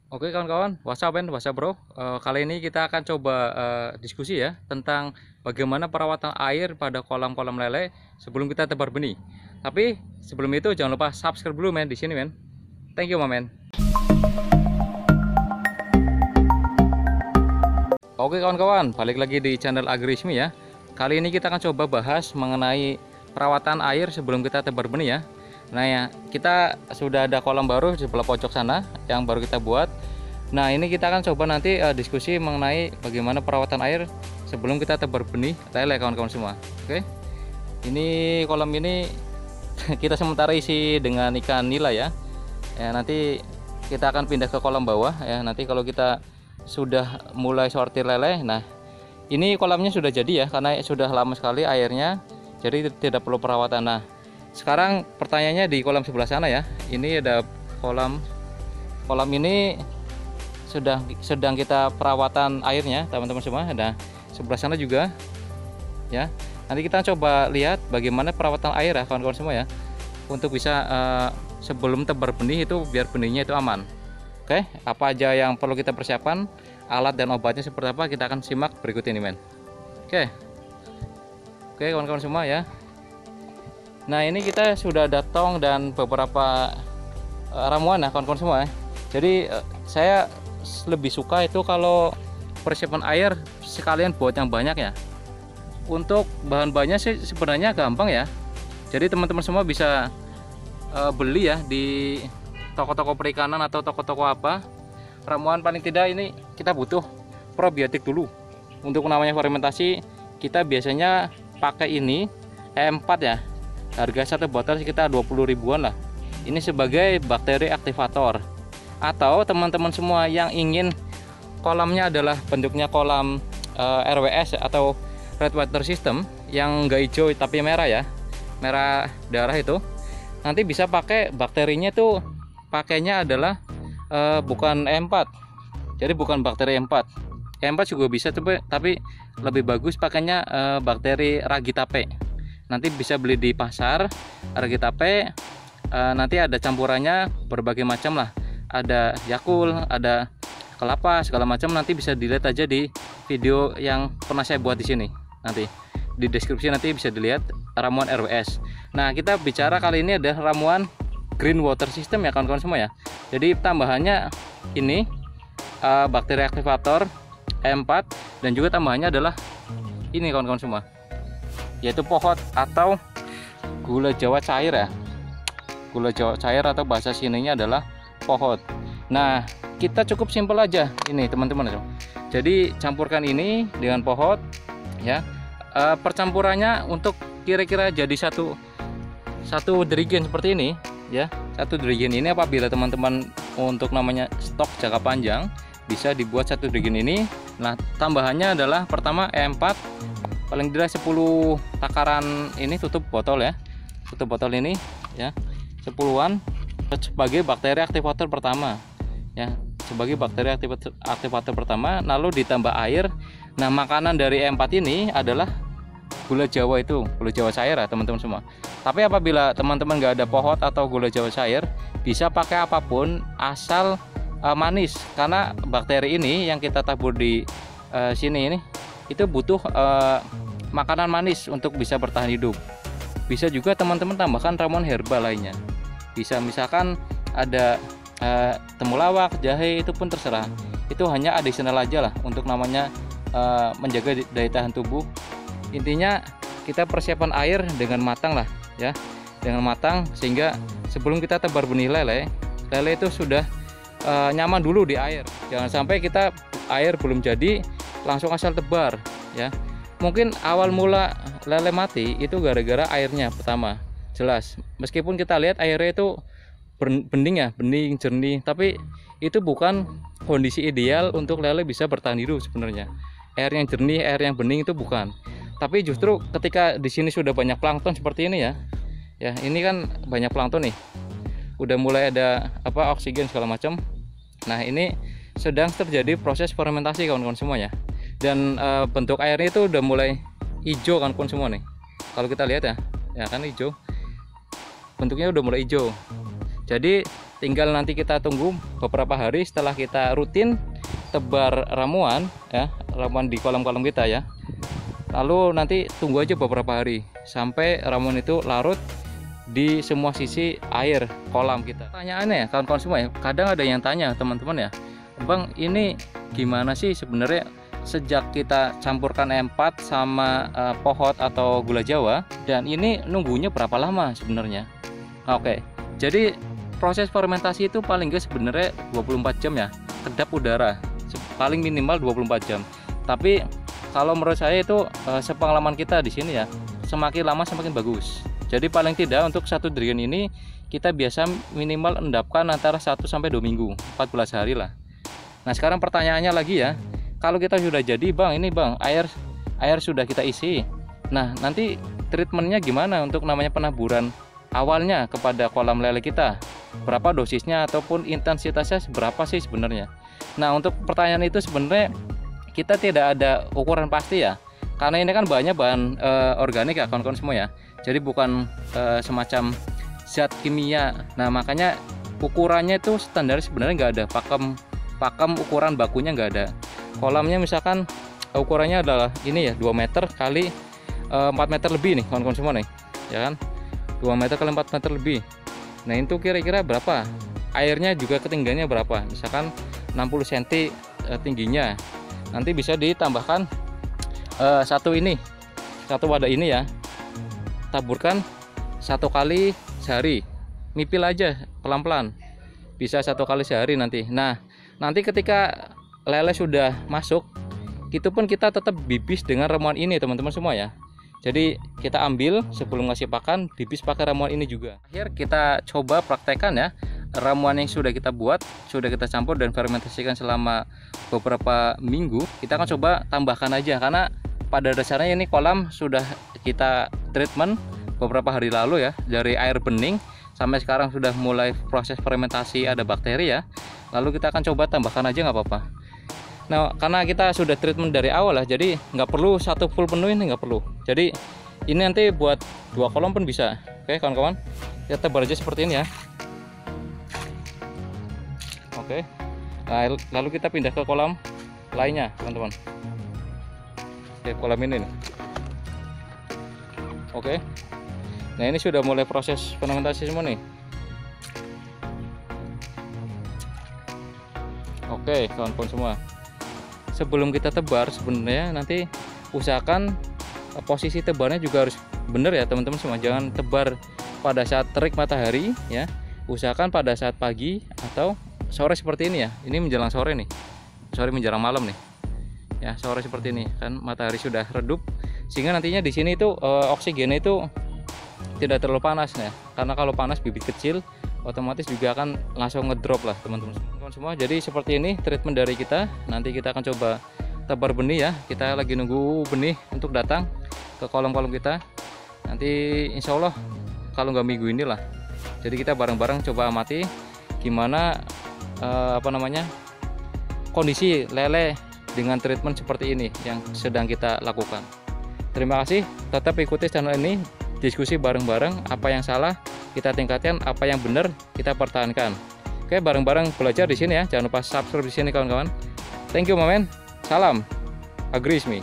Oke kawan-kawan, WhatsApp Ben, WhatsApp bro. Kali ini kita akan coba diskusi ya tentang bagaimana perawatan air pada kolam-kolam lele sebelum kita tebar benih. Tapi sebelum itu jangan lupa subscribe dulu men di sini men. Thank you men. Oke kawan-kawan, balik lagi di channel Agrismi ya. Kali ini kita akan coba bahas mengenai perawatan air sebelum kita tebar benih ya. Nah ya, kita sudah ada kolam baru di sebelah pojok sana yang baru kita buat. Nah ini kita akan coba nanti diskusi mengenai bagaimana perawatan air sebelum kita tebar benih lele kawan-kawan semua. Oke, ini kolam ini kita sementara isi dengan ikan nila ya. Ya nanti kita akan pindah ke kolam bawah ya. Nanti kalau kita sudah mulai sortir lele, nah ini kolamnya sudah jadi ya karena sudah lama sekali airnya, jadi tidak perlu perawatan. Nah sekarang pertanyaannya di kolam sebelah sana ya. Ini ada kolam ini sedang kita perawatan airnya teman-teman semua. Nah sebelah sana juga ya. Nanti kita coba lihat bagaimana perawatan air ya kawan-kawan semua ya, untuk bisa sebelum tebar benih itu biar benihnya itu aman. Oke, apa aja yang perlu kita persiapkan, alat dan obatnya seperti apa, kita akan simak berikut ini men. Oke kawan-kawan semua ya. Nah ini kita sudah ada tong dan beberapa ramuan ya kawan-kawan semua ya. Jadi saya lebih suka itu kalau persiapan air sekalian buat yang banyak ya. Untuk bahan-bahannya sih sebenarnya gampang ya. Jadi teman-teman semua bisa beli ya di toko-toko perikanan atau toko-toko apa. Ramuan paling tidak ini kita butuh probiotik dulu. Untuk namanya fermentasi kita biasanya pakai ini E4 ya. Harga satu botol sekitar 20 ribuan lah. Ini sebagai bakteri aktivator. Atau teman-teman semua yang ingin kolamnya adalah bentuknya kolam RWS atau red water system yang enggak hijau tapi merah ya, merah darah itu, nanti bisa pakai bakterinya tuh, pakainya adalah bukan E4, jadi bukan bakteri E4. E4 juga bisa tapi lebih bagus pakainya bakteri Ragitape. Nanti bisa beli di pasar Ragitape. Nanti ada campurannya berbagai macam lah, ada Yakult, ada kelapa segala macam. Nanti bisa dilihat aja di video yang pernah saya buat di sini. Nanti di deskripsi nanti bisa dilihat ramuan RWS. Nah kita bicara kali ini ada ramuan green water system ya kawan-kawan semua ya. Jadi tambahannya ini bakteri aktivator E4 dan juga tambahannya adalah ini kawan-kawan semua, yaitu pohot atau gula jawa cair ya. Gula jawa cair atau bahasa sininya adalah pohot. Nah kita cukup simpel aja ini teman-teman. Jadi campurkan ini dengan pohot ya. Percampurannya untuk kira-kira jadi satu dirigen seperti ini ya. Satu dirigen ini apabila teman-teman untuk namanya stok jangka panjang bisa dibuat satu dirigen ini. Nah tambahannya adalah pertama E4 paling tidak 10 takaran ini, tutup botol ya, tutup botol ini ya, 10-an sebagai bakteri aktivator pertama ya, sebagai bakteri aktivator pertama. Lalu ditambah air. Nah makanan dari E4 ini adalah gula jawa, itu gula jawa cair ya teman-teman semua. Tapi apabila teman-teman nggak ada pohot atau gula jawa cair, bisa pakai apapun asal manis, karena bakteri ini yang kita tabur di sini ini itu butuh makanan manis untuk bisa bertahan hidup. Bisa juga teman-teman tambahkan ramuan herbal lainnya. Bisa misalkan ada temulawak, jahe, itu pun terserah. Itu hanya additional aja lah untuk namanya menjaga daya tahan tubuh. Intinya kita persiapan air dengan matang lah ya, dengan matang sehingga sebelum kita tebar benih lele itu sudah nyaman dulu di air. Jangan sampai kita air belum jadi langsung asal tebar ya. Mungkin awal mula lele mati itu gara-gara airnya pertama, jelas. Meskipun kita lihat airnya itu bening ya, bening jernih, tapi itu bukan kondisi ideal untuk lele bisa bertahan hidup sebenarnya. Air yang jernih, air yang bening itu bukan. Tapi justru ketika di sini sudah banyak plankton seperti ini ya. Ya, ini kan banyak plankton nih. Udah mulai ada oksigen segala macam. Nah, ini sedang terjadi proses fermentasi kawan-kawan semua ya. Dan bentuk airnya itu udah mulai hijau kawan-kawan semua nih. Kalau kita lihat ya kan hijau. Bentuknya udah mulai hijau. Jadi tinggal nanti kita tunggu beberapa hari setelah kita rutin tebar ramuan ya, ramuan di kolam-kolam kita ya. Lalu nanti tunggu aja beberapa hari sampai ramuan itu larut di semua sisi air kolam kita. Pertanyaannya ya kawan-kawan semua ya, kadang ada yang tanya teman-teman ya, Bang ini gimana sih sebenarnya sejak kita campurkan M4 sama pohot atau gula Jawa, dan ini nunggunya berapa lama sebenarnya? Oke, jadi proses fermentasi itu paling nggak sebenarnya 24 jam ya, kedap udara paling minimal 24 jam. Tapi kalau menurut saya itu sepengalaman kita di sini ya, semakin lama semakin bagus. Jadi paling tidak untuk satu durian ini kita biasa minimal endapkan antara 1 sampai 2 minggu, 14 hari lah. Nah sekarang pertanyaannya lagi ya, kalau kita sudah jadi Bang, ini Bang air sudah kita isi. Nah nanti treatmentnya gimana untuk namanya penaburan awalnya kepada kolam lele kita, berapa dosisnya ataupun intensitasnya seberapa sih sebenarnya? Nah untuk pertanyaan itu sebenarnya kita tidak ada ukuran pasti ya, karena ini kan banyak bahan organik ya kawan-kawan semua ya, jadi bukan semacam zat kimia. Nah makanya ukurannya itu standar sebenarnya nggak ada, pakem ukuran bakunya nggak ada. Kolamnya misalkan ukurannya adalah ini ya, 2 meter kali 4 meter lebih nih kawan-kawan semua nih ya kan, 2 meter kali 4 meter lebih. Nah itu kira-kira berapa, airnya juga ketinggiannya berapa, misalkan 60 cm tingginya. Nanti bisa ditambahkan satu wadah ini ya, taburkan 1 kali sehari, mipil aja pelan-pelan, bisa 1 kali sehari nanti. Nah nanti ketika lele sudah masuk, itu pun kita tetap bibis dengan ramuan ini teman-teman semua ya. Jadi kita ambil sebelum ngasih pakan, bibis pakai ramuan ini juga. Akhir kita coba praktekkan ya, ramuan yang sudah kita buat, sudah kita campur dan fermentasikan selama beberapa minggu, kita akan coba tambahkan aja, karena pada dasarnya ini kolam sudah kita treatment beberapa hari lalu ya, dari air bening sampai sekarang sudah mulai proses fermentasi, ada bakteri ya. Lalu kita akan coba tambahkan aja nggak apa-apa. Nah karena kita sudah treatment dari awal lah, jadi nggak perlu satu full penuh, ini nggak perlu. Jadi ini nanti buat 2 kolam pun bisa. Oke kawan-kawan, kita tebar aja seperti ini ya. Oke, nah, lalu kita pindah ke kolam lainnya teman-teman. Oke, kolam ini nih. Oke, nah ini sudah mulai proses fermentasi semua nih. Oke kawan-kawan semua, sebelum kita tebar sebenarnya nanti usahakan posisi tebarnya juga harus benar ya teman-teman semua. Jangan tebar pada saat terik matahari ya, usahakan pada saat pagi atau sore seperti ini ya. Ini menjelang sore nih, sore menjelang malam nih ya, sore seperti ini kan matahari sudah redup, sehingga nantinya di sini itu oksigennya itu tidak terlalu panas ya, karena kalau panas bibit kecil otomatis juga akan langsung ngedrop lah teman-teman semua. Jadi seperti ini treatment dari kita. Nanti kita akan coba tebar benih ya, kita lagi nunggu benih untuk datang ke kolam-kolam kita nanti insya Allah, kalau nggak minggu inilah. Jadi kita bareng-bareng coba amati gimana kondisi lele dengan treatment seperti ini yang sedang kita lakukan. Terima kasih, tetap ikuti channel ini, diskusi bareng-bareng, apa yang salah kita tingkatkan, apa yang benar kita pertahankan. Oke, bareng-bareng belajar di sini ya. Jangan lupa subscribe di sini kawan-kawan. Thank you, Mamen. Salam Agrismi.